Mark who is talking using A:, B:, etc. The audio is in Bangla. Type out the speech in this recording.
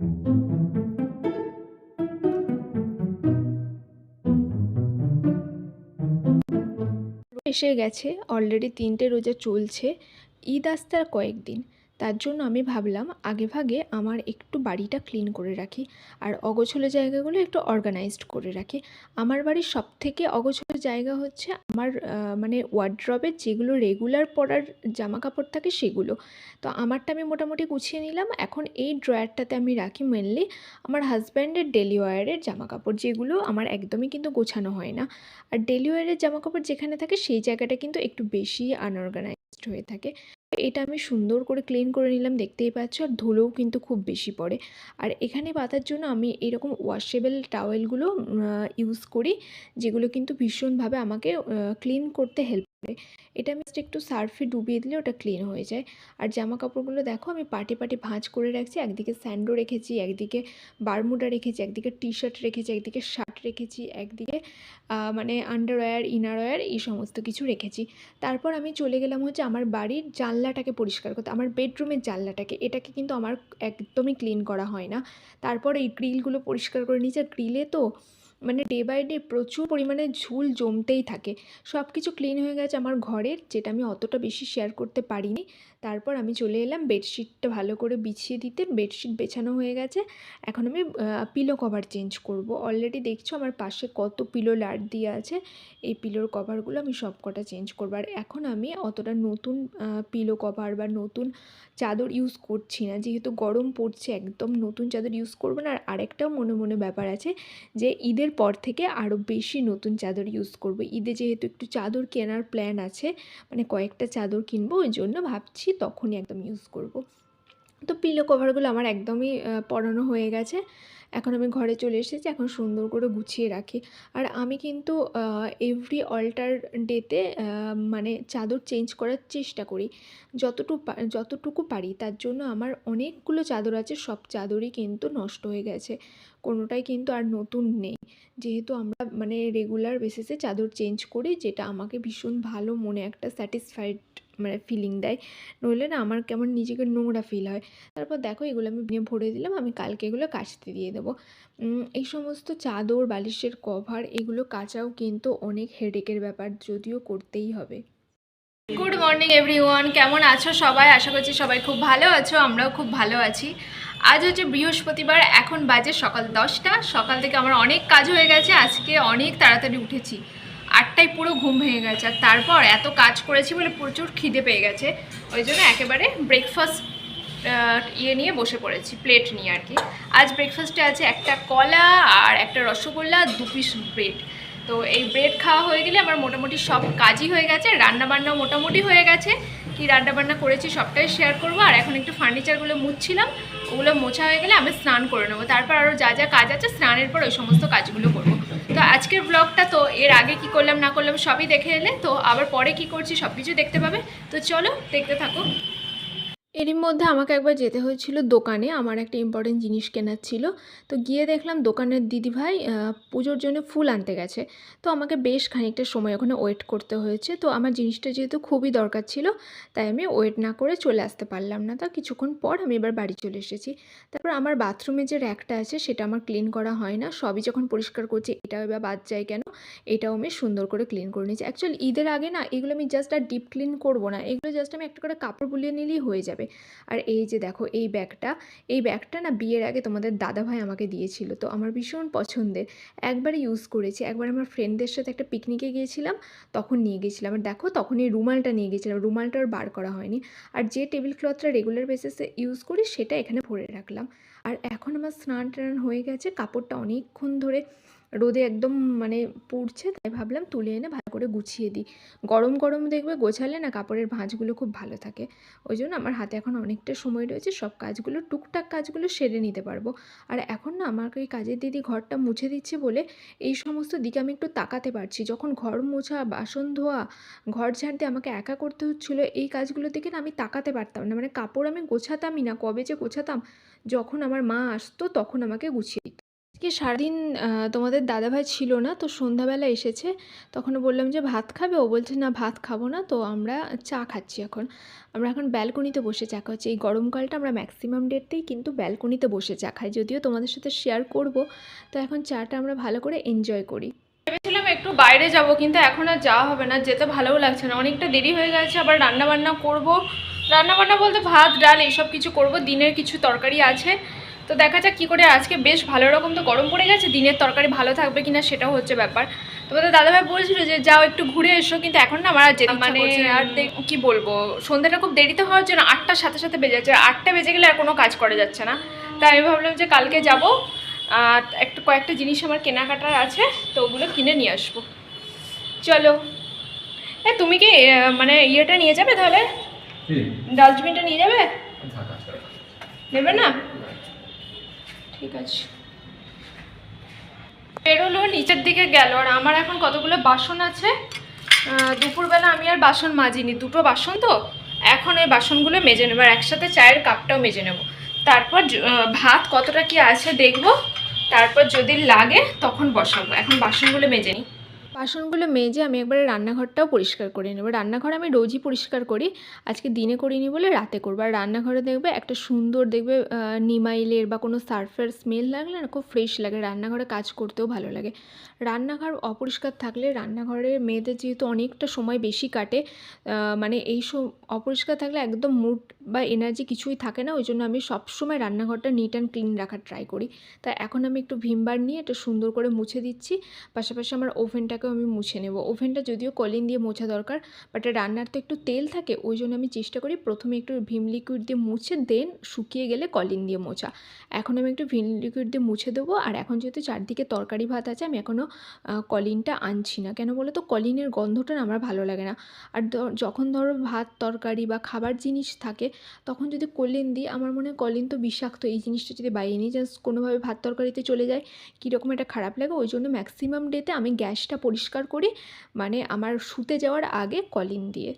A: এসে গেছে, অলরেডি ৩টে রোজা চলছে। ঈদ আসতে আর কয়েকদিন। তার জন্য আমি ভাবলাম আগেভাগে আমার একটু বাড়িটা ক্লিন করে রাখি, আর অগোছালো জায়গাগুলো একটু অর্গানাইজড করে রাখি। আমার বাড়ির সবথেকে অগোছালো জায়গা হচ্ছে আমার মানে ওয়ার্ড্রবের যেগুলো রেগুলার পরার জামাকাপড় থাকে সেগুলো। তো আমারটা আমি মোটামুটি গুছিয়ে নিলাম। এখন এই ড্রয়ারটাতে আমি রাখি মেনলি আমার হাজব্যান্ডের ডেলি ওয়্যারের জামাকাপড়, যেগুলো আমার একদমই কিন্তু গোছানো হয় না। আর ডেলি ওয়্যারের জামাকাপড় যেখানে থাকে সেই জায়গাটা কিন্তু একটু বেশি আনঅর্গানাইজড হয়ে থাকে। এটা আমি সুন্দর করে ক্লিন করে নিলাম, দেখতেই পাচ্ছ। আর ধুলোও কিন্তু খুব বেশি পড়ে। আর এখানে পাতার জন্য আমি এরকম ওয়াশেবল টাওয়েলগুলো ইউজ করি, যেগুলো কিন্তু ভীষণভাবে আমাকে ক্লিন করতে হেল্প করে। এটা আমি জাস্ট একটু সার্ফে ডুবিয়ে দিলে ওটা ক্লিন হয়ে যায়। আর জামা কাপড়গুলো দেখো আমি পাটে পাটে ভাঁজ করে রাখছি। একদিকে স্যান্ডো রেখেছি, একদিকে বারমুডা রেখেছি, একদিকে টি শার্ট রেখেছি, একদিকে শার্ট রেখেছি, একদিকে মানে আন্ডারওয়্যার, ইনারওয়্যার এই সমস্ত কিছু রেখেছি। তারপর আমি চলে গেলাম হচ্ছে আমার বাড়ির জানলাটাকে পরিষ্কার করতে, আমার বেডরুমের জানলাটাকে। এটাকে কিন্তু আমার একদমই ক্লিন করা হয় না। তারপর এই গ্রিলগুলো পরিষ্কার করে নিয়েছি। আর গ্রিলে তো মানে ডে বাই ডে প্রচুর পরিমাণে ঝুল জমতেই থাকে। সব কিছু ক্লিন হয়ে গেছে আমার ঘরের, যেটা আমি অতটা বেশি শেয়ার করতে পারিনি। তারপর আমি চলে এলাম বেডশিটটা ভালো করে বিছিয়ে দিতে। বেডশিট বেছানো হয়ে গেছে। এখন আমি পিলো কভার চেঞ্জ করব। অলরেডি দেখছো আমার পাশে কত পিলো লাট দিয়ে আছে। এই পিলোর কভারগুলো আমি সব কটা চেঞ্জ করবো। আর এখন আমি অতটা নতুন পিলো কভার বা নতুন চাদর ইউজ করছি না, যেহেতু গরম পড়ছে। একদম নতুন চাদর ইউজ করবো না। আর আরেকটাও মনে মনে ব্যাপার আছে যে ঈদের পর থেকে আরও বেশি নতুন চাদর ইউজ করবো। ঈদে যেহেতু একটু চাদর কেনার প্ল্যান আছে, মানে কয়েকটা চাদর কিনবো, ওই জন্য ভাবছি তখনই একদম ইউজ করব। তো পিলো কভারগুলো আমার একদমই পরানো হয়ে গেছে। এখন আমি ঘরে চলে এসেছি। এখন সুন্দর করে গুছিয়ে রাখি। আর আমি কিন্তু এভরি অল্টার ডেতে মানে চাদর চেঞ্জ করার চেষ্টা করি যতটুকু পারি। তার জন্য আমার অনেকগুলো চাদর আছে, সব চাদরই কিন্তু নষ্ট হয়ে গেছে, কোনোটাই কিন্তু আর নতুন নেই। যেহেতু আমরা মানে রেগুলার বেসিসে চাদর চেঞ্জ করি, যেটা আমাকে ভীষণ ভালো মনে একটা স্যাটিসফাইড মানে ফিলিং দেয়। নইলে না আমার কেমন নিজেকে নোংরা ফিল হয়। তারপর দেখো এগুলো আমি নিয়ে ভরে দিলাম। আমি কালকে এগুলো কাচতে দিয়ে দেবো। এই সমস্ত চাদর, বালিশের কভার এগুলো কাচাও কিন্তু অনেক হেডেকের ব্যাপার, যদিও করতেই হবে। গুড মর্নিং এভরিওয়ান, কেমন আছো সবাই? আশা করছি সবাই খুব ভালো আছো, আমরাও খুব ভালো আছি। আজ হচ্ছে বৃহস্পতিবার, এখন বাজে সকাল 10টা। সকাল থেকে আমার অনেক কাজ হয়ে গেছে। আজকে অনেক তাড়াতাড়ি উঠেছি, 8টায় পুরো ঘুম ভেঙে গেছে। আর তারপর এত কাজ করেছি বলে প্রচুর খিদে পেয়ে গেছে, ওই জন্য একেবারে ব্রেকফাস্ট নিয়ে বসে পড়েছি, প্লেট নিয়ে আর কি। আজ ব্রেকফাস্টে আছে একটা কলা আর একটা রসগোল্লা, 2 পিস ব্রেড। তো এই ব্রেড খাওয়া হয়ে গেলে আমার মোটামুটি সব কাজই হয়ে গেছে। রান্নাবান্নাও মোটামুটি হয়ে গেছে। কি রান্নাবান্না করেছি সবটাই শেয়ার করবো। আর এখন একটু ফার্নিচারগুলো মুছছিলাম, ওগুলো মোছা হয়ে গেলে আমি স্নান করে নেবো। তারপর আরও যা যা কাজ আছে স্নানের পর ওই সমস্ত কাজগুলো করবো। তো আজকের ব্লগটা তো এর আগে কি করলাম না করলাম সবই দেখে এলে, তো আবার পরে কি করছি সব কিছু দেখতে পাবে। তো চলো দেখতে থাকো। এরই মধ্যে আমাকে একবার যেতে হয়েছিল দোকানে, আমার একটা ইম্পর্টেন্ট জিনিস কেনার ছিল। তো গিয়ে দেখলাম দোকানের দিদিভাই পুজোর জন্য ফুল আনতে গেছে। তো আমাকে বেশ খানিকটা সময় ওখানে ওয়েট করতে হয়েছে। তো আমার জিনিসটা যেহেতু খুবই দরকার ছিল, তাই আমি ওয়েট না করে চলে আসতে পারলাম না। তা কিছুক্ষণ পর আমি এবার বাড়ি চলে এসেছি। তারপর আমার বাথরুমে যে র্যাকটা আছে সেটা আমার ক্লিন করা হয় না। সবই যখন পরিষ্কার করছি এটাও এবার বাদ যায় কেন, এটাও আমি সুন্দর করে ক্লিন করে নিয়েছি। অ্যাকচুয়ালি ঈদের আগে না এগুলো আমি জাস্ট আর ডিপ ক্লিন করবো না, এগুলো জাস্ট আমি একটা করে কাপড় বুলিয়ে নিলেই হয়ে যাবে। আর এই যে দেখো এই ব্যাগটা না বিয়ের আগে তোমাদের দাদাভাই আমাকে দিয়েছিল। তো আমার ভীষণ পছন্দের, একবার ইউজ করেছি। একবার আমার ফ্রেন্ডদের সাথে একটা পিকনিকে গিয়েছিলাম, তখন নিয়ে গেছিলাম। আর দেখো তখন এই রুমালটা নিয়ে গেছিলাম, রুমালটা আর বার করা হয়নি। আর যে টেবিল ক্লথটা রেগুলার বেসিসে ইউজ করি সেটা এখানে ভরে রাখলাম। আর এখন আমার স্নান টান হয়ে গেছে, কাপড়টা অনেকক্ষণ ধরে রোদে একদম মানে পুড়ছে, তাই ভাবলাম তুলে এনে ভালো করে গুছিয়ে দিই। গরম গরম দেখবে গোছালে না কাপড়ের ভাঁজগুলো খুব ভালো থাকে। ওই জন্য আমার হাতে এখন অনেকটা সময় রয়েছে, সব কাজগুলো টুকটাক কাজগুলো সেরে নিতে পারবো। আর এখন না আমাকে ওই কাজের দিদি ঘরটা মুছে দিচ্ছে বলে এই সমস্ত দিকে আমি একটু তাকাতে পারছি। যখন ঘর মোছা, বাসন ধোয়া, ঘর ঝাড়তে আমাকে একা করতে হচ্ছিলো, এই কাজগুলোর দিকে না আমি তাকাতে পারতাম না। মানে কাপড় আমি গোছাতামই না, কবে যে গোছাতাম, যখন আমার মা আসতো তখন আমাকে গুছিয়ে দিত। কি সারাদিন তোমাদের দাদাভাই ছিল না, তো সন্ধ্যাবেলা এসেছে। তখন বললাম যে ভাত খাবে, ও বলছে না ভাত খাবো না, তো আমরা চা খাচ্ছি এখন। আমরা এখন ব্যালকনিতে বসে চা খাচ্ছি। এই গরমকালটা আমরা ম্যাক্সিমাম ডেটেই কিন্তু ব্যালকনিতে বসে চা খাই, যদিও তোমাদের সাথে শেয়ার করব। তো এখন চাটা আমরা ভালো করে এনজয় করি। ভেবেছিলাম একটু বাইরে যাব, কিন্তু এখন আর যাওয়া হবে না, যেতে ভালোও লাগছে না, অনেকটা দেরি হয়ে গেছে। আবার রান্নাবান্না করব, রান্নাবান্না বলতে ভাত ডাল এইসব কিছু করব, দিনের কিছু তরকারি আছে। তো দেখা যাক কী করে। আজকে বেশ ভালো রকম তো গরম পড়ে গেছে, দিনের তরকারি ভালো থাকবে কিনা সেটাও হচ্ছে ব্যাপার। তোমাদের দাদাভাই বলছিল যে যাও একটু ঘুরে এসো, কিন্তু এখন না আমার আর যেতে মানে আর কি বলবো, সন্ধ্যাটা খুব দেরিতে হওয়ার জন্য 8টার সাথে সাথে বেজে যাচ্ছে। 8টা বেজে গেলে আর কোনো কাজ করা যাচ্ছে না। তাই আমি ভাবলাম যে কালকে যাব, একটু কয়েকটা জিনিস আমার কেনাকাটার আছে, তো ওগুলো কিনে নিয়ে আসবো। চলো। তুমি কি মানে ইয়েটা নিয়ে যাবে তাহলে, ডাস্টবিনটা নিয়ে যাবে? নেবে না? ঠিক আছে। বেরোলো, নিচের দিকে গেল। আর আমার এখন কতগুলো বাসন আছে। দুপুরবেলা আমি আর বাসন মাজিনি, দুটো বাসন তো, এখন ওই বাসনগুলো মেজে নেবো, আর একসাথে চায়ের কাপটাও মেজে নেব। তারপর ভাত কতটা কি আছে দেখবো, তারপর যদি লাগে তখন বসাবো। এখন বাসনগুলো মেজে নিই। বাসনগুলো মেজে আমি একবারে রান্নাঘরটাও পরিষ্কার করে নেব। রান্নাঘর আমি রোজই পরিষ্কার করি, আজকে দিনে করিনি বলে রাতে করবো। আর রান্নাঘরে দেখবে একটা সুন্দর দেখবে নিমাইলের বা কোনো সার্ফের স্মেল লাগলে না খুব ফ্রেশ লাগে, রান্নাঘরে কাজ করতেও ভালো লাগে। রান্নাঘর অপরিষ্কার থাকলে, রান্নাঘরে মেয়েদের যেহেতু অনেকটা সময় বেশি কাটে, মানে এই অপরিষ্কার থাকলে একদম মুড বা এনার্জি কিছুই থাকে না। ওই জন্য আমি সবসময় রান্নাঘরটা নিট অ্যান্ড ক্লিন রাখার ট্রাই করি। তাই এখন আমি একটু ভিম বার নিয়ে একটু সুন্দর করে মুছে দিচ্ছি। পাশাপাশি আমার ওভেনটাকেও আমি মুছে নেব। ওভেনটা যদিও কলিন দিয়ে মোছা দরকার, বাট রান্নার তো একটু তেল থাকে, ওই জন্য আমি চেষ্টা করি প্রথমে একটু ভিম লিকুইড দিয়ে মুছে দেন শুকিয়ে গেলে কলিন দিয়ে মোছা। এখন আমি একটু ভিম লিকুইড দিয়ে মুছে দেবো। আর এখন যেহেতু চারদিকে তরকারি ভাত আছে, আমি এখনও কলিনটা আনছি না। কেন বলো তো, কলিনের গন্ধটা না আমার ভালো লাগে না। আর যখন ধরো ভাত তরকারি বা খাবার জিনিস থাকে, তখন যদি কলিন দিই, আমার মনে হয় কলিন তো বিষাক্ত, এই জিনিসটা যদি বাইরে নিয়ে জাস্ট কোনোভাবে ভাত তরকারিতে চলে যায়, কীরকম একটা খারাপ লাগে। ওই জন্য ম্যাক্সিমাম ডেতে আমি গ্যাসটা পরিষ্কার করি, মানে আমার শুতে যাওয়ার আগে কলিন দিয়ে।